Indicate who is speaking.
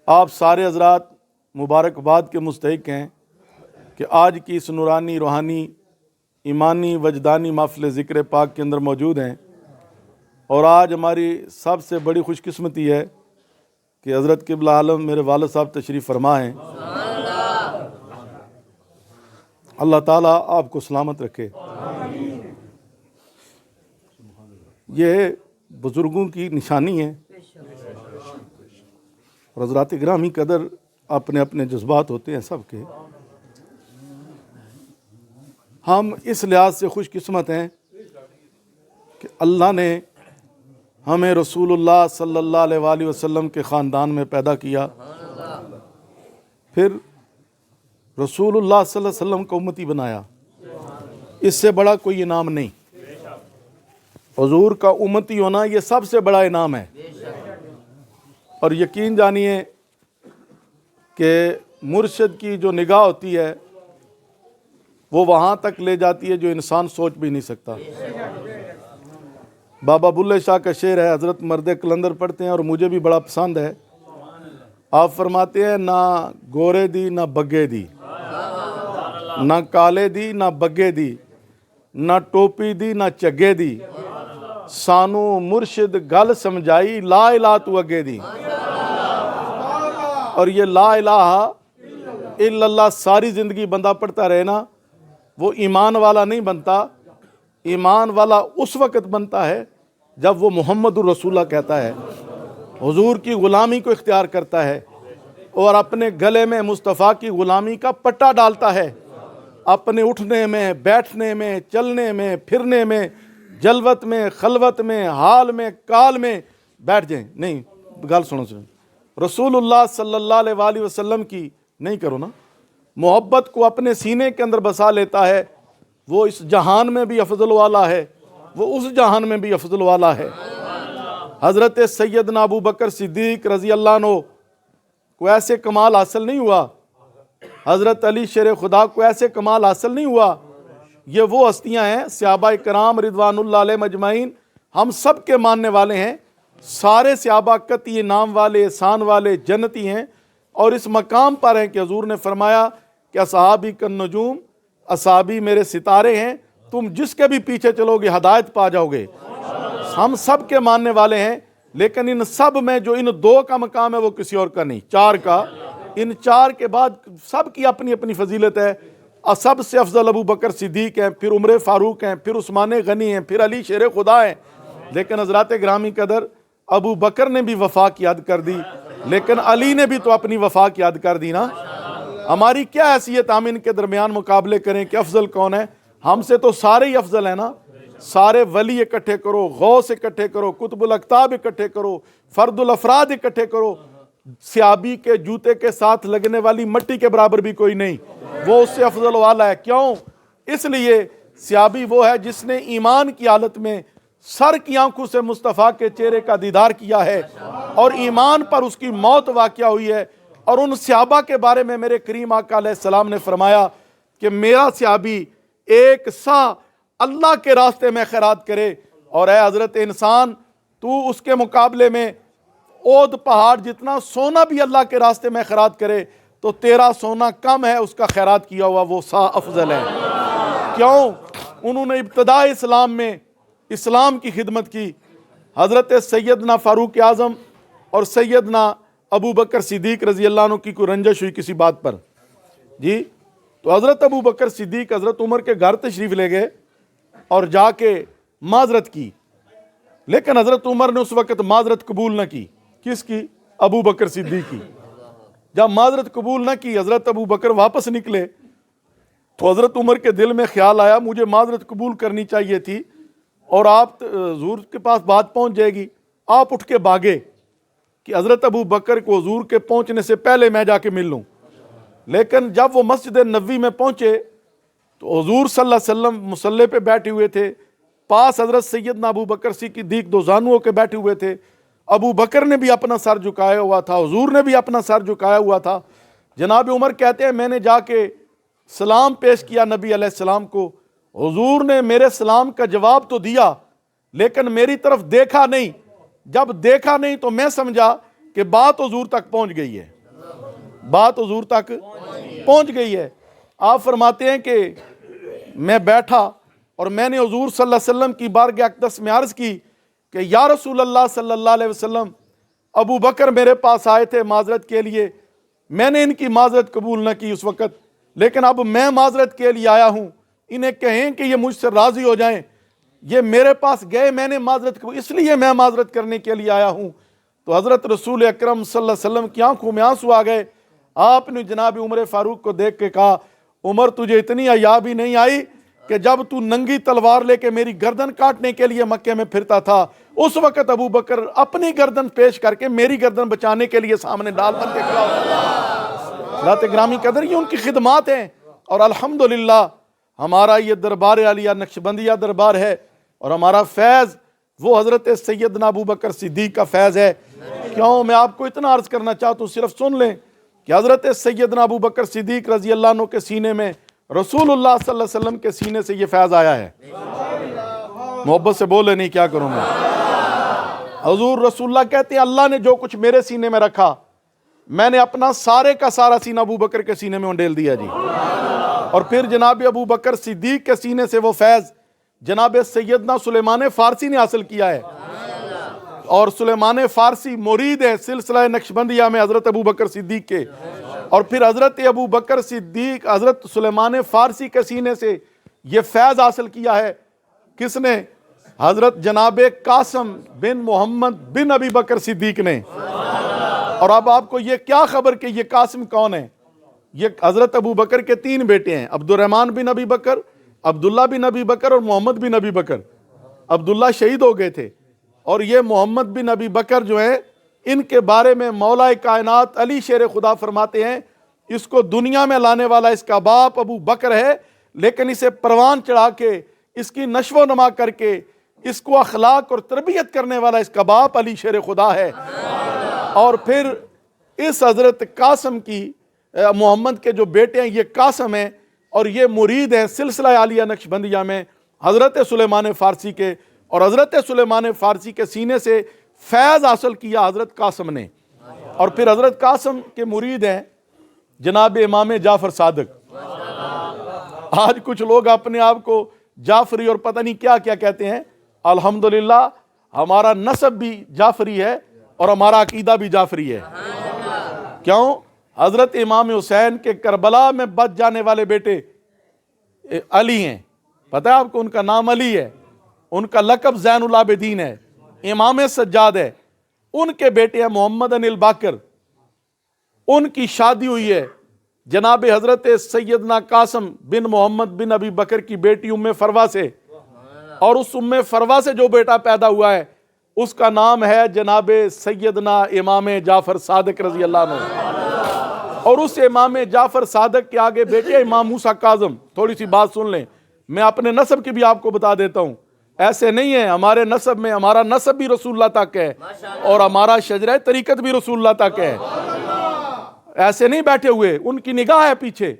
Speaker 1: آپ سارے حضرات مبارکباد کے مستحق ہیں کہ آج کی اس نورانی روحانی ایمانی وجدانی محفل ذکر پاک کے اندر موجود ہیں، اور آج ہماری سب سے بڑی خوش قسمتی ہے کہ حضرت قبلہ عالم میرے والد صاحب تشریف فرما ہیں۔ اللہ تعالیٰ آپ کو سلامت رکھے۔ یہ بزرگوں کی نشانی ہے، اور حضرات گرامی قدر اپنے اپنے جذبات ہوتے ہیں سب کے۔ ہم اس لحاظ سے خوش قسمت ہیں کہ اللہ نے ہمیں رسول اللہ صلی اللہ علیہ وآلہ وسلم کے خاندان میں پیدا کیا، پھر رسول اللہ صلی اللہ علیہ وسلم کو امتی بنایا۔ اس سے بڑا کوئی انعام نہیں، حضور کا امتی ہونا یہ سب سے بڑا انعام ہے۔ اور یقین جانیے کہ مرشد کی جو نگاہ ہوتی ہے وہ وہاں تک لے جاتی ہے جو انسان سوچ بھی نہیں سکتا۔ بابا بلے شاہ کا شعر ہے، حضرت مرد کلندر پڑھتے ہیں اور مجھے بھی بڑا پسند ہے۔ آپ فرماتے ہیں نہ گورے دی نہ بگے دی، نہ کالے دی نہ بگے دی، نہ ٹوپی دی نہ چگے دی، سانو مرشد گل سمجھائی لا الہ تو اگے دی۔ اور یہ لا الہ الا اللہ ساری زندگی بندہ پڑھتا رہے نا، وہ ایمان والا نہیں بنتا۔ ایمان والا اس وقت بنتا ہے جب وہ محمد الرسول اللہ کہتا ہے، حضور کی غلامی کو اختیار کرتا ہے، اور اپنے گلے میں مصطفیٰ کی غلامی کا پٹا ڈالتا ہے۔ اپنے اٹھنے میں، بیٹھنے میں، چلنے میں، پھرنے میں، جلوت میں، خلوت میں، حال میں، کال میں بیٹھ جائیں۔ نہیں، گل سنو رسول اللہ صلی اللہ علیہ وآلہ وسلم کی نہیں کرو نا، محبت کو اپنے سینے کے اندر بسا لیتا ہے، وہ اس جہان میں بھی افضل والا ہے، وہ اس جہان میں بھی افضل والا ہے۔ حضرت سیدنا ابو بکر صدیق رضی اللہ عنہ کو ایسے کمال حاصل نہیں ہوا، حضرت علی شیر خدا کو ایسے کمال حاصل نہیں ہوا۔ یہ وہ ہستیاں ہیں، صحابہ کرام رضوان اللہ علیہ مجمعین، ہم سب کے ماننے والے ہیں۔ سارے صحابہ قطعی نام والے، احسان والے، جنتی ہیں، اور اس مقام پر ہیں کہ حضور نے فرمایا کہ اصحابی کالنجوم، اصحابی میرے ستارے ہیں، تم جس کے بھی پیچھے چلو گے ہدایت پا جاؤ گے۔ ہم سب کے ماننے والے ہیں، لیکن ان سب میں جو ان دو کا مقام ہے وہ کسی اور کا نہیں، چار کا۔ ان چار کے بعد سب کی اپنی اپنی فضیلت ہے۔ سب سے افضل ابو بکر صدیق ہیں، پھر عمر فاروق ہیں، پھر عثمان غنی ہیں، پھر علی شیر خدا ہیں۔ لیکن حضرات گرامی قدر ابو بکر نے بھی وفا کی حد کر دی، لیکن علی نے بھی تو اپنی وفا کی حد کر دی نا۔ ہماری کیا حیثیت ہم ان کے درمیان مقابلے کریں کہ افضل کون ہے؟ ہم سے تو سارے ہی افضل ہیں نا۔ سارے ولی اکٹھے کرو، غوث اکٹھے کرو، قطب الاقطاب اکٹھے کرو، فرد الافراد اکٹھے کرو، صحابی کے جوتے کے ساتھ لگنے والی مٹی کے برابر بھی کوئی نہیں، وہ اس سے افضل والا ہے۔ کیوں؟ اس لیے صحابی وہ ہے جس نے ایمان کی حالت میں سر کی آنکھوں سے مصطفیٰ کے چہرے کا دیدار کیا ہے، اور ایمان پر اس کی موت واقع ہوئی ہے۔ اور ان صحابہ کے بارے میں میرے کریم آقا علیہ السلام نے فرمایا کہ میرا صحابی ایک سا اللہ کے راستے میں خیرات کرے، اور اے حضرت انسان تو اس کے مقابلے میں اود پہاڑ جتنا سونا بھی اللہ کے راستے میں خیرات کرے تو تیرا سونا کم ہے، اس کا خیرات کیا ہوا وہ سا افضل ہے۔ کیوں؟ انہوں نے ابتداء اسلام میں اسلام کی خدمت کی۔ حضرت سیدنا فاروق اعظم اور سیدنا ابو بکر صدیق رضی اللہ عنہ کی کوئی رنجش ہوئی کسی بات پر، جی تو حضرت ابو بکر صدیق حضرت عمر کے گھر تشریف لے گئے اور جا کے معذرت کی، لیکن حضرت عمر نے اس وقت معذرت قبول نہ کی۔ کس کی؟ ابو بکر صدیق کی۔ جب معذرت قبول نہ کی، حضرت ابو بکر واپس نکلے تو حضرت عمر کے دل میں خیال آیا مجھے معذرت قبول کرنی چاہیے تھی، اور آپ حضور کے پاس بات پہنچ جائے گی۔ آپ اٹھ کے بھاگے کہ حضرت ابو بکر کو حضور کے پہنچنے سے پہلے میں جا کے مل لوں۔ لیکن جب وہ مسجد نبوی میں پہنچے تو حضور صلی اللہ علیہ وسلم مصلی پہ بیٹھے ہوئے تھے، پاس حضرت سیدنا ابو بکر صدیق دو زانوؤں کے بیٹھے ہوئے تھے۔ ابو بکر نے بھی اپنا سر جھکایا ہوا تھا، حضور نے بھی اپنا سر جھکایا ہوا تھا۔ جناب عمر کہتے ہیں میں نے جا کے سلام پیش کیا نبی علیہ السلام کو، حضور نے میرے سلام کا جواب تو دیا لیکن میری طرف دیکھا نہیں۔ جب دیکھا نہیں تو میں سمجھا کہ بات حضور تک پہنچ گئی ہے۔ بات حضور تک پہنچ گئی ہے۔ آپ فرماتے ہیں کہ میں بیٹھا اور میں نے حضور صلی اللہ علیہ وسلم کی بارگاہ اقدس میں عرض کی کہ یا رسول اللہ صلی اللہ علیہ وسلم، ابو بکر میرے پاس آئے تھے معذرت کے لیے، میں نے ان کی معذرت قبول نہ کی اس وقت، لیکن اب میں معذرت کے لیے آیا ہوں، انہیں کہیں کہ یہ مجھ سے راضی ہو جائیں، یہ میرے پاس گئے، میں نے معذرت قبول، اس لیے میں معذرت کرنے کے لیے آیا ہوں۔ تو حضرت رسول اکرم صلی اللہ علیہ وسلم کی آنکھوں میں آنسو آ گئے۔ آپ نے جناب عمر فاروق کو دیکھ کے کہا، عمر تجھے اتنی حیا بھی نہیں آئی کہ جب تو ننگی تلوار لے کے میری گردن کاٹنے کے لیے مکے میں پھرتا تھا، اس وقت ابو بکر اپنی گردن پیش کر کے میری گردن بچانے کے لیے سامنے ڈال کر کے کھڑا ہوتا۔ حضرات گرامی قدر، یہ ان کی خدمات ہیں، اور الحمدللہ ہمارا یہ دربار عالیہ نقشبندیہ دربار ہے، اور ہمارا فیض وہ حضرت سیدنا ابو بکر صدیق کا فیض ہے۔ کیوں میں آپ کو اتنا عرض کرنا چاہتا ہوں، صرف سن لیں کہ حضرت سیدنا ابو بکر صدیق رضی اللہ عنہ کے سینے میں رسول اللہ صلی اللہ علیہ وسلم کے سینے سے یہ فیض آیا ہے۔ محبت سے بولے نہیں کیا کروں میں؟ حضور رسول اللہ کہتے ہیں اللہ نے جو کچھ میرے سینے میں رکھا، میں نے اپنا سارے کا سارا سینہ ابو بکر کے سینے میں انڈیل دیا جی۔ اور پھر جناب ابو بکر صدیق کے سینے سے وہ فیض جناب سیدنا سلیمان فارسی نے حاصل کیا ہے، اور سلیمان فارسی مرید ہے سلسلہ نقشبندیہ میں حضرت ابو بکر صدیق کے، اور پھر حضرت ابو بکر صدیق حضرت سلیمان فارسی کے سینے سے یہ فیض حاصل کیا ہے۔ کس نے؟ حضرت جناب قاسم بن محمد بن ابی بکر صدیق نے۔ اور اب آپ کو یہ کیا خبر کہ یہ قاسم کون ہے؟ یہ حضرت ابو بکر کے 3 بیٹے ہیں، عبد الرحمن بن ابی بکر، عبداللہ بن ابی بکر اور محمد بن ابی بکر۔ عبداللہ شہید ہو گئے تھے، اور یہ محمد بن ابی بکر جو ہیں، ان کے بارے میں مولا کائنات علی شیر خدا فرماتے ہیں اس کو دنیا میں لانے والا اس کا باپ ابو بکر ہے، لیکن اسے پروان چڑھا کے اس کی نشو و نما کر کے اس کو اخلاق اور تربیت کرنے والا اس کا باپ علی شیر خدا ہے۔ اور پھر اس حضرت قاسم کی محمد کے جو بیٹے ہیں یہ قاسم ہیں، اور یہ مرید ہیں سلسلہ عالیہ نقشبندیہ میں حضرت سلیمان فارسی کے، اور حضرت سلیمان فارسی کے سینے سے فیض حاصل کیا حضرت قاسم نے۔ اور پھر حضرت قاسم کے مرید ہیں جناب امام جعفر صادق۔ آج کچھ لوگ اپنے آپ کو جعفری اور پتہ نہیں کیا کیا کہتے ہیں، الحمدللہ ہمارا نسب بھی جعفری ہے اور ہمارا عقیدہ بھی جعفری ہے۔ کیوں؟ حضرت امام حسین کے کربلا میں بچ جانے والے بیٹے علی ہیں، پتہ ہے آپ کو؟ ان کا نام علی ہے، ان کا لقب زین العابدین ہے، امام سجاد ہے۔ ان کے بیٹے ہیں محمد الباقر، ان کی شادی ہوئی ہے جناب حضرت سیدنا قاسم بن محمد بن ابی بکر کی بیٹی ام فروا سے، اور اس ام فروا سے جو بیٹا پیدا ہوا ہے اس کا نام ہے جناب سیدنا امام جعفر صادق رضی اللہ عنہ۔ اور اس امام جعفر صادق کے آگے بیٹے امام موسیٰ کاظم۔ تھوڑی سی بات سن لیں، میں اپنے نسب کی بھی آپ کو بتا دیتا ہوں، ایسے نہیں ہے ہمارے نسب میں، ہمارا نسب بھی رسول اللہ تک ہے، اور ہمارا شجرہ طریقت بھی رسول اللہ تک ہے۔ ایسے نہیں بیٹھے ہوئے، ان کی نگاہ ہے پیچھے،